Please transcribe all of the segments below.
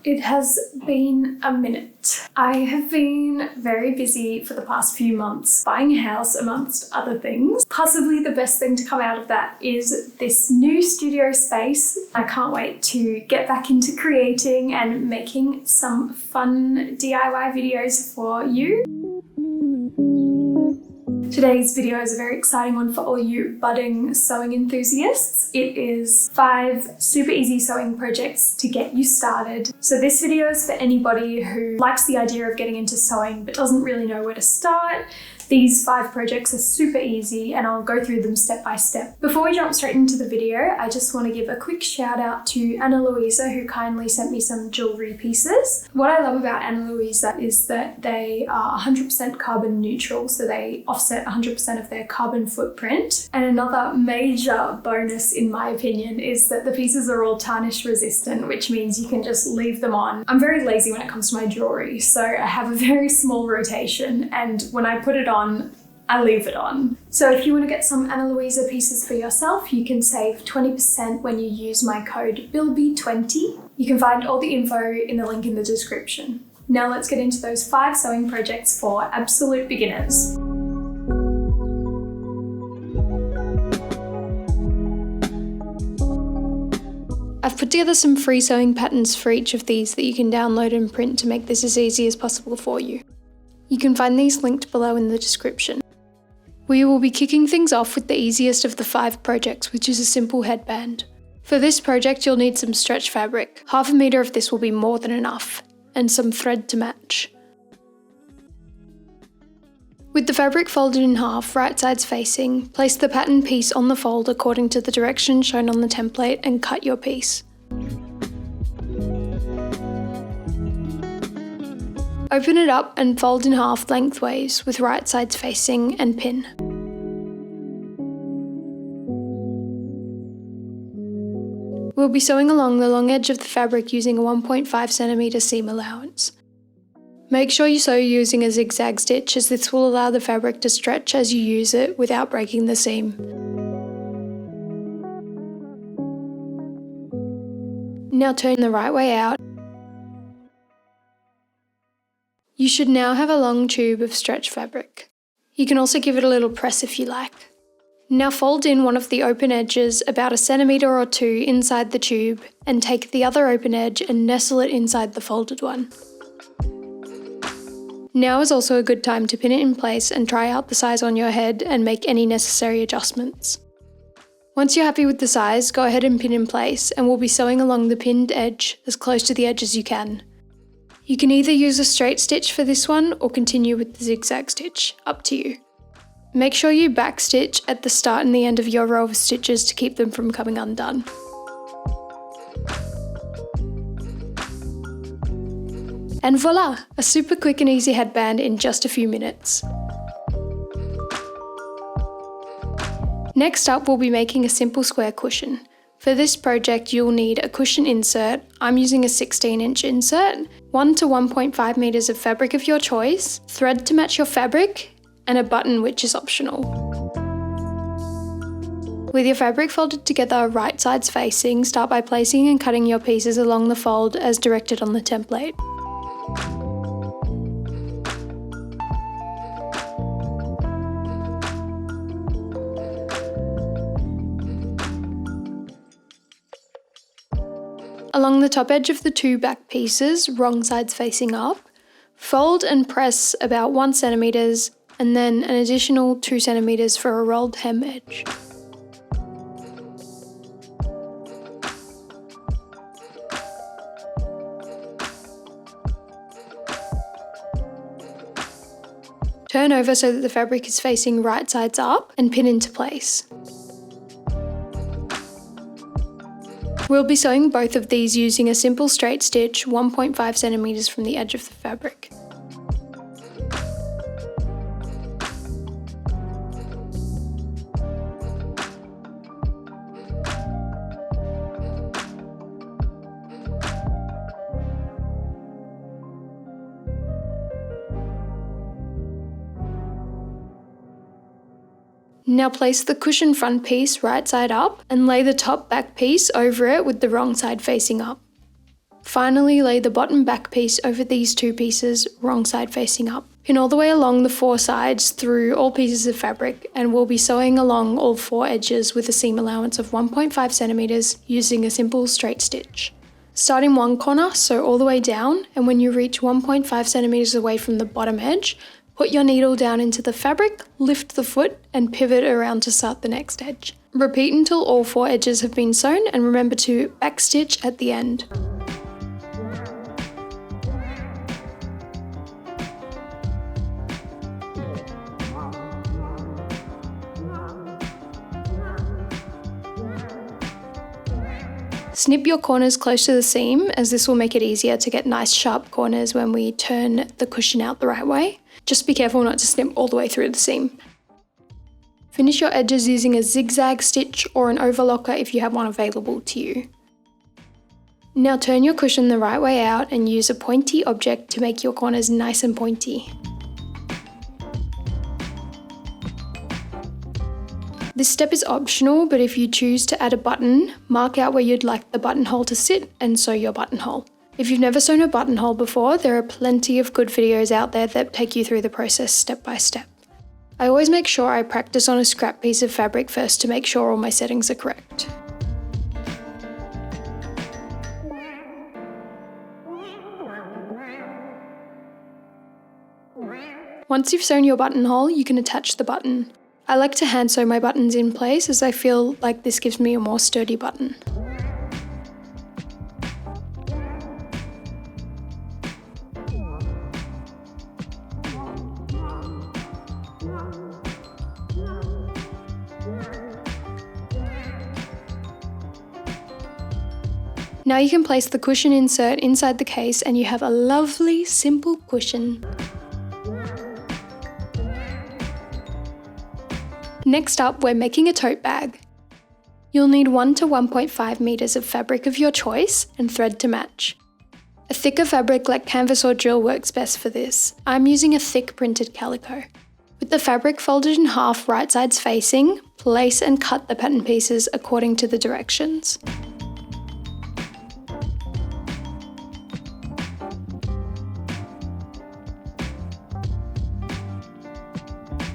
It has been a minute. I have been very busy for the past few months buying a house amongst other things. Possibly the best thing to come out of that is this new studio space. I can't wait to get back into creating and making some fun DIY videos for you. Today's video is a very exciting one for all you budding sewing enthusiasts. It is 5 super easy sewing projects to get you started. So this video is for anybody who likes the idea of getting into sewing but doesn't really know where to start. These 5 projects are super easy and I'll go through them step by step. Before we jump straight into the video, I just want to give a quick shout out to Anna Louisa, who kindly sent me some jewellery pieces. What I love about Anna Louisa is that they are 100% carbon neutral, so they offset 100% of their carbon footprint. And another major bonus, in my opinion, is that the pieces are all tarnish resistant, which means you can just leave them on. I'm very lazy when it comes to my jewellery, so I have a very small rotation, and when I put it on, I leave it on. So if you want to get some Anna Louisa pieces for yourself, you can save 20% when you use my code BILLBY20. You can find all the info in the link in the description. Now let's get into those 5 sewing projects for absolute beginners. I've put together some free sewing patterns for each of these that you can download and print to make this as easy as possible for you. You can find these linked below in the description. We will be kicking things off with the easiest of the 5 projects, which is a simple headband. For this project you'll need some stretch fabric. 1/2 meter of this will be more than enough, and some thread to match. With the fabric folded in half, right sides facing, place the pattern piece on the fold according to the directions shown on the template and cut your piece. Open it up and fold in half lengthways with right sides facing and pin. We'll be sewing along the long edge of the fabric using a 1.5 cm seam allowance. Make sure you sew using a zigzag stitch, as this will allow the fabric to stretch as you use it without breaking the seam. Now turn the right way out. You should now have a long tube of stretch fabric. You can also give it a little press if you like. Now fold in one of the open edges about 1 centimeter or 2 inside the tube, and take the other open edge and nestle it inside the folded one. Now is also a good time to pin it in place and try out the size on your head and make any necessary adjustments. Once you're happy with the size, go ahead and pin in place, and we'll be sewing along the pinned edge as close to the edge as you can. You can either use a straight stitch for this one or continue with the zigzag stitch, up to you. Make sure you back stitch at the start and the end of your row of stitches to keep them from coming undone. And voila! A super quick and easy headband in just a few minutes. Next up, we'll be making a simple square cushion. For this project you'll need a cushion insert. I'm using a 16-inch insert, 1 to 1.5 meters of fabric of your choice, thread to match your fabric, and a button which is optional. With your fabric folded together right sides facing, start by placing and cutting your pieces along the fold as directed on the template. Along the top edge of the 2 back pieces, wrong sides facing up, fold and press about 1 centimeter and then an additional 2 centimeters for a rolled hem edge. Turn over so that the fabric is facing right sides up and pin into place. We'll be sewing both of these using a simple straight stitch 1.5 centimeters from the edge of the fabric. Now place the cushion front piece right side up and lay the top back piece over it with the wrong side facing up. Finally, lay the bottom back piece over these two pieces, wrong side facing up. Pin all the way along the 4 sides through all pieces of fabric, and we'll be sewing along all 4 edges with a seam allowance of 1.5 centimeters using a simple straight stitch. Start in one corner, sew all the way down, and when you reach 1.5 centimeters away from the bottom edge, put your needle down into the fabric, lift the foot, and pivot around to start the next edge. Repeat until all 4 edges have been sewn, and remember to backstitch at the end. Snip your corners close to the seam, as this will make it easier to get nice sharp corners when we turn the cushion out the right way. Just be careful not to snip all the way through the seam. Finish your edges using a zigzag stitch or an overlocker if you have one available to you. Now turn your cushion the right way out and use a pointy object to make your corners nice and pointy. This step is optional, but if you choose to add a button, mark out where you'd like the buttonhole to sit and sew your buttonhole. If you've never sewn a buttonhole before, there are plenty of good videos out there that take you through the process step by step. I always make sure I practice on a scrap piece of fabric first to make sure all my settings are correct. Once you've sewn your buttonhole, you can attach the button. I like to hand sew my buttons in place as I feel like this gives me a more sturdy button. Now you can place the cushion insert inside the case and you have a lovely, simple cushion. Next up, we're making a tote bag. You'll need 1 to 1.5 meters of fabric of your choice and thread to match. A thicker fabric like canvas or drill works best for this. I'm using a thick printed calico. With the fabric folded in half right sides facing, place and cut the pattern pieces according to the directions.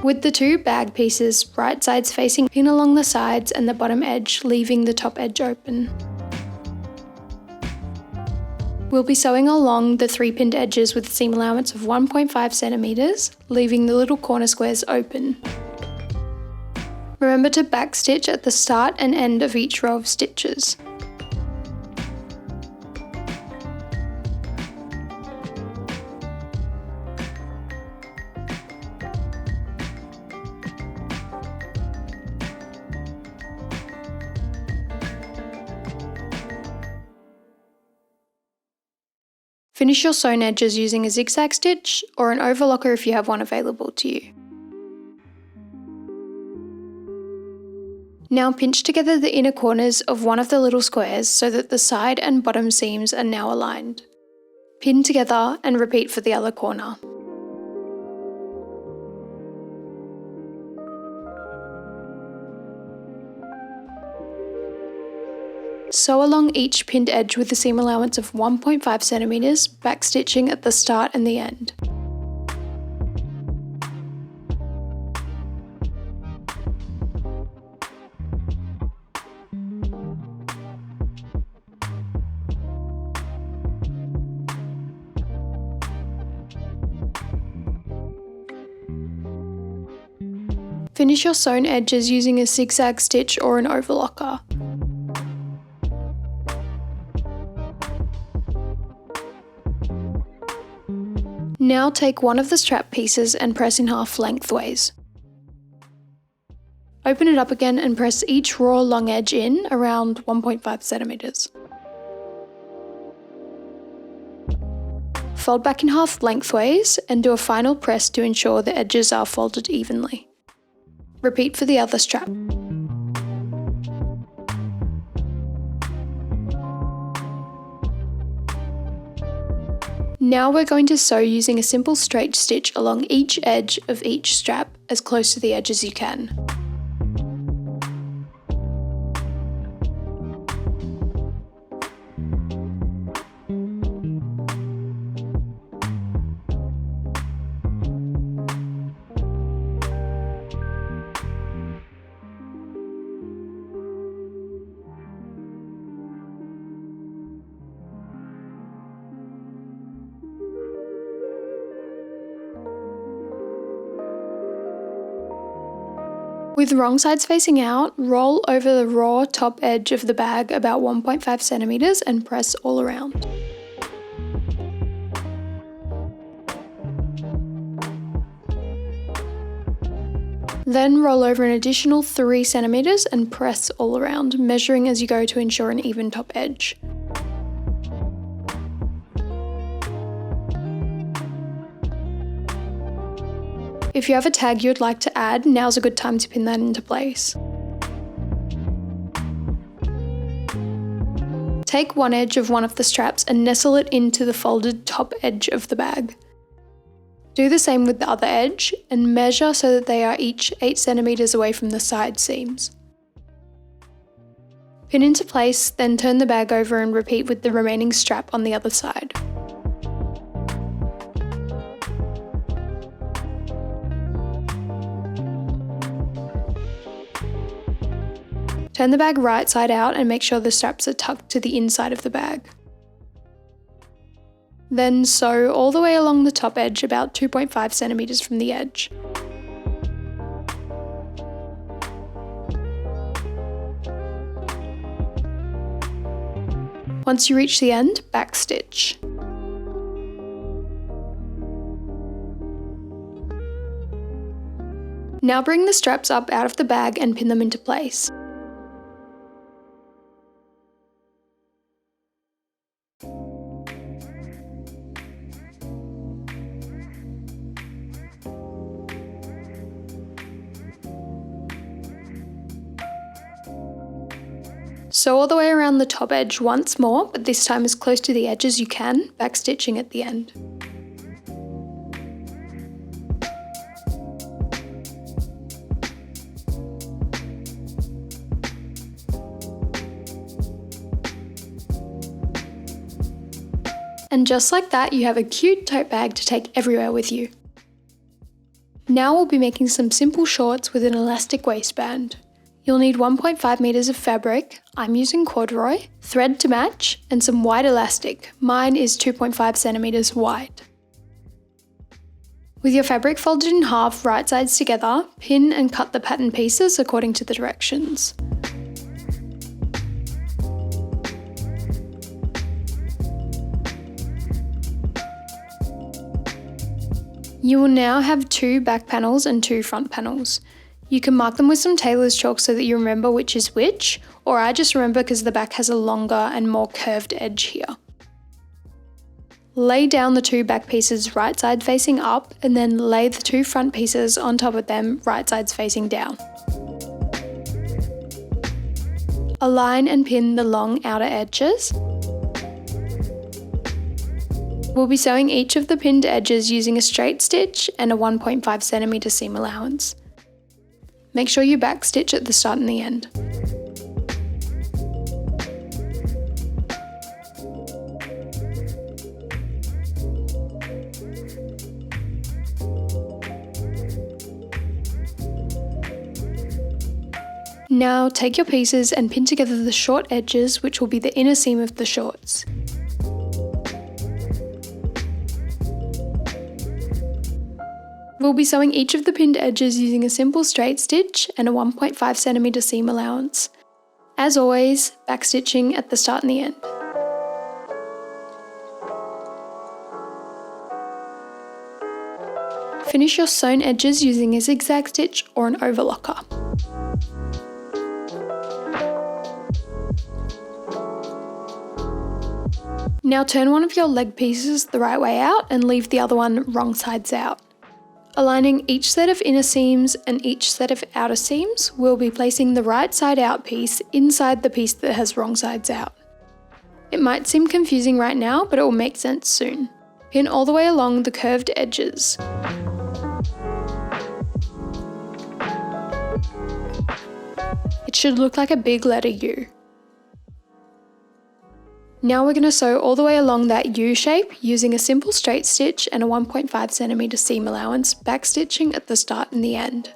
With the 2 bag pieces right sides facing, pin along the sides and the bottom edge, leaving the top edge open. We'll be sewing along the 3 pinned edges with a seam allowance of 1.5 centimeters, leaving the little corner squares open. Remember to backstitch at the start and end of each row of stitches. Finish your sewn edges using a zigzag stitch or an overlocker if you have one available to you. Now pinch together the inner corners of one of the little squares so that the side and bottom seams are now aligned. Pin together and repeat for the other corner. Sew along each pinned edge with a seam allowance of 1.5 centimeters, backstitching at the start and the end. Finish your sewn edges using a zigzag stitch or an overlocker. Now take one of the strap pieces and press in half lengthways. Open it up again and press each raw long edge in around 1.5 centimeters. Fold back in half lengthways and do a final press to ensure the edges are folded evenly. Repeat for the other strap. Now we're going to sew using a simple straight stitch along each edge of each strap as close to the edge as you can. With wrong sides facing out, roll over the raw top edge of the bag about 1.5 centimeters and press all around. Then roll over an additional 3 centimeters and press all around, measuring as you go to ensure an even top edge. If you have a tag you'd like to add, now's a good time to pin that into place. Take one edge of one of the straps and nestle it into the folded top edge of the bag. Do the same with the other edge and measure so that they are each 8 centimeters away from the side seams. Pin into place, then turn the bag over and repeat with the remaining strap on the other side. Turn the bag right side out and make sure the straps are tucked to the inside of the bag. Then sew all the way along the top edge about 2.5 centimeters from the edge. Once you reach the end, backstitch. Now bring the straps up out of the bag and pin them into place. Sew all the way around the top edge once more, but this time as close to the edge as you can, backstitching at the end. And just like that, you have a cute tote bag to take everywhere with you. Now we'll be making some simple shorts with an elastic waistband. You'll need 1.5 meters of fabric, I'm using corduroy, thread to match, and some white elastic. Mine is 2.5 centimeters wide. With your fabric folded in half, right sides together, pin and cut the pattern pieces according to the directions. You will now have 2 back panels and 2 front panels. You can mark them with some tailor's chalk so that you remember which is which, or I just remember because the back has a longer and more curved edge here. Lay down the 2 back pieces right side facing up and then lay the 2 front pieces on top of them right sides facing down. Align and pin the long outer edges. We'll be sewing each of the pinned edges using a straight stitch and a 1.5 centimeter seam allowance. Make sure you backstitch at the start and the end. Now take your pieces and pin together the short edges, which will be the inner seam of the shorts. We'll be sewing each of the pinned edges using a simple straight stitch and a 1.5 centimeter seam allowance. As always, backstitching at the start and the end. Finish your sewn edges using a zigzag stitch or an overlocker. Now turn one of your leg pieces the right way out and leave the other one wrong sides out. Aligning each set of inner seams and each set of outer seams, we'll be placing the right side out piece inside the piece that has wrong sides out. It might seem confusing right now, but it will make sense soon. Pin all the way along the curved edges. It should look like a big letter U. Now we're going to sew all the way along that U shape using a simple straight stitch and a 1.5 centimeter seam allowance, backstitching at the start and the end.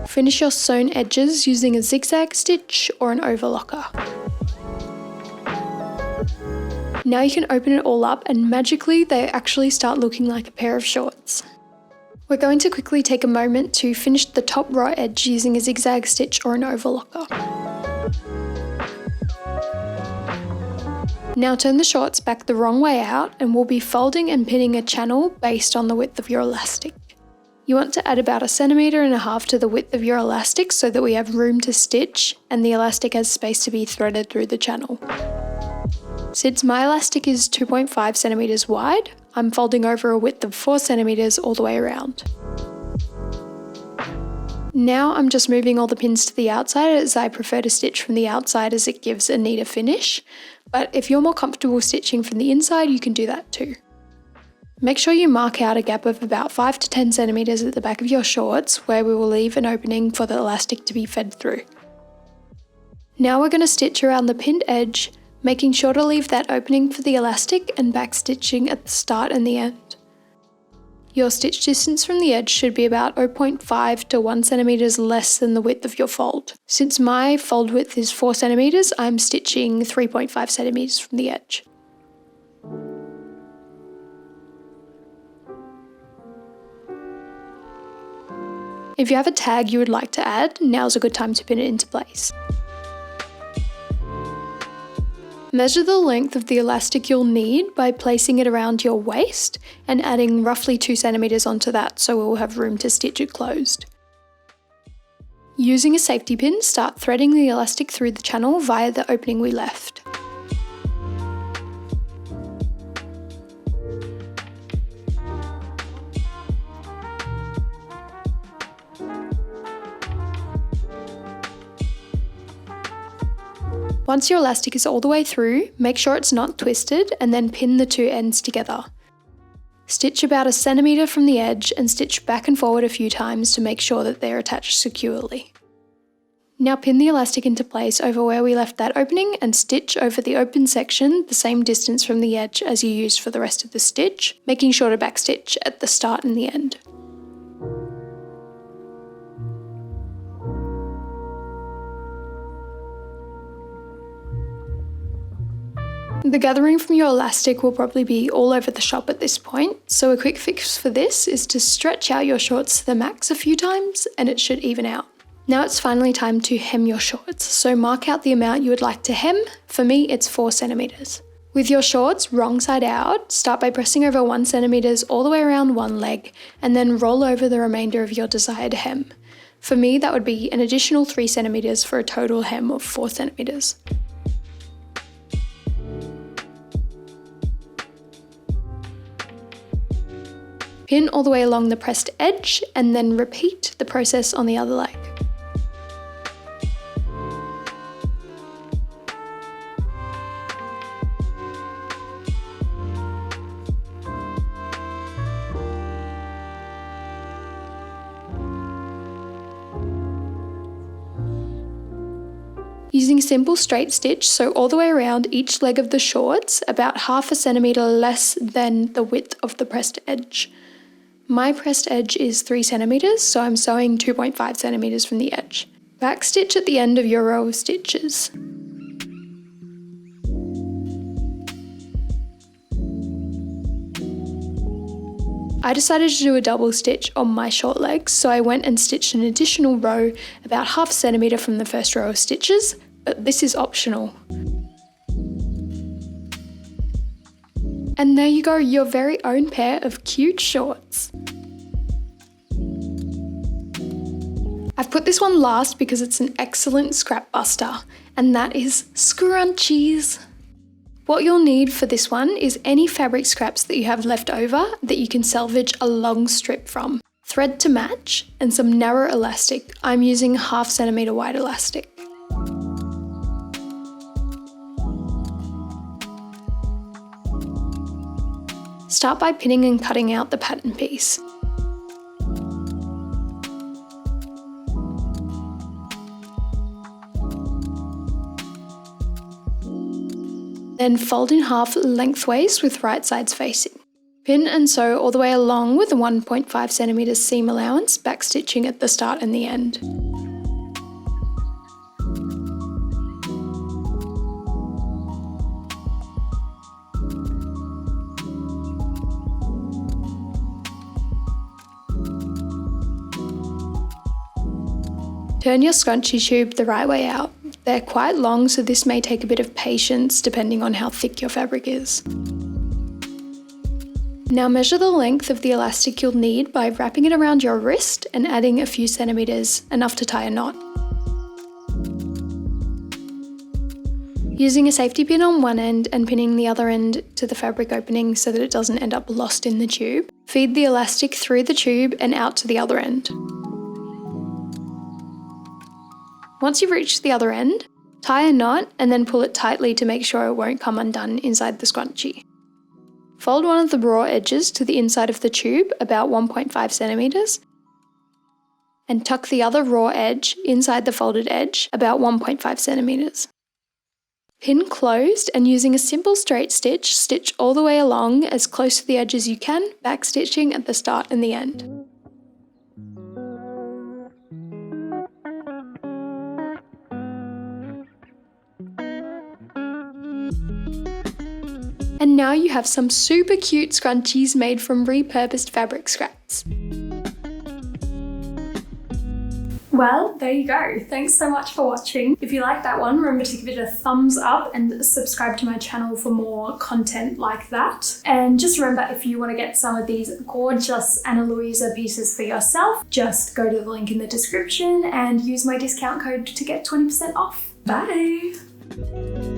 Finish your sewn edges using a zigzag stitch or an overlocker. Now you can open it all up and magically they actually start looking like a pair of shorts. We're going to quickly take a moment to finish the top raw edge using a zigzag stitch or an overlocker. Now turn the shorts back the wrong way out and we'll be folding and pinning a channel based on the width of your elastic. You want to add about 1.5 centimeters to the width of your elastic so that we have room to stitch and the elastic has space to be threaded through the channel. Since my elastic is 2.5 centimeters wide, I'm folding over a width of 4 centimeters all the way around. Now I'm just moving all the pins to the outside as I prefer to stitch from the outside as it gives a neater finish, but if you're more comfortable stitching from the inside, you can do that too. Make sure you mark out a gap of about 5 to 10 centimeters at the back of your shorts where we will leave an opening for the elastic to be fed through. Now we're going to stitch around the pinned edge, making sure to leave that opening for the elastic and back stitching at the start and the end. Your stitch distance from the edge should be about 0.5 to 1 centimeters less than the width of your fold. Since my fold width is 4 centimeters, I'm stitching 3.5 centimeters from the edge. If you have a tag you would like to add, now's a good time to pin it into place. Measure the length of the elastic you'll need by placing it around your waist and adding roughly 2 centimeters onto that so we'll have room to stitch it closed. Using a safety pin, start threading the elastic through the channel via the opening we left. Once your elastic is all the way through, make sure it's not twisted and then pin the two ends together. Stitch about 1 centimeter from the edge and stitch back and forward a few times to make sure that they're attached securely. Now pin the elastic into place over where we left that opening and stitch over the open section the same distance from the edge as you used for the rest of the stitch, making sure to backstitch at the start and the end. The gathering from your elastic will probably be all over the shop at this point, so a quick fix for this is to stretch out your shorts to the max a few times and it should even out. Now it's finally time to hem your shorts, so mark out the amount you would like to hem. For me it's 4 centimeters. With your shorts wrong side out, start by pressing over 1 centimeters all the way around one leg and then roll over the remainder of your desired hem. For me that would be an additional 3 centimeters for a total hem of 4 centimeters. Pin all the way along the pressed edge and then repeat the process on the other leg. Using simple straight stitch, so all the way around each leg of the shorts, about 0.5 centimeter less than the width of the pressed edge. My pressed edge is 3 centimeters, so I'm sewing 2.5 centimeters from the edge. Backstitch at the end of your row of stitches. I decided to do a double stitch on my short legs, so I went and stitched an additional row about 0.5 centimeter from the first row of stitches, but this is optional. And there you go, your very own pair of cute shorts. I've put this one last because it's an excellent scrap buster, and that is scrunchies. What you'll need for this one is any fabric scraps that you have left over that you can salvage a long strip from, thread to match, and some narrow elastic. I'm using 0.5 centimeter wide elastic. Start by pinning and cutting out the pattern piece. Then fold in half lengthways with right sides facing. Pin and sew all the way along with a 1.5 centimeter seam allowance, backstitching at the start and the end. Turn your scrunchie tube the right way out. They're quite long, so this may take a bit of patience depending on how thick your fabric is. Now measure the length of the elastic you'll need by wrapping it around your wrist and adding a few centimeters, enough to tie a knot. Using a safety pin on one end and pinning the other end to the fabric opening so that it doesn't end up lost in the tube, feed the elastic through the tube and out to the other end. Once you've reached the other end, tie a knot and then pull it tightly to make sure it won't come undone inside the scrunchie. Fold one of the raw edges to the inside of the tube, about 1.5 centimeters, and tuck the other raw edge inside the folded edge, about 1.5 centimeters. Pin closed and using a simple straight stitch, stitch all the way along as close to the edge as you can, back stitching at the start and the end. And now you have some super cute scrunchies made from repurposed fabric scraps. Well, there you go. Thanks so much for watching. If you like that one, remember to give it a thumbs up and subscribe to my channel for more content like that. And just remember, if you want to get some of these gorgeous Ana Luisa pieces for yourself, just go to the link in the description and use my discount code to get 20% off. Bye!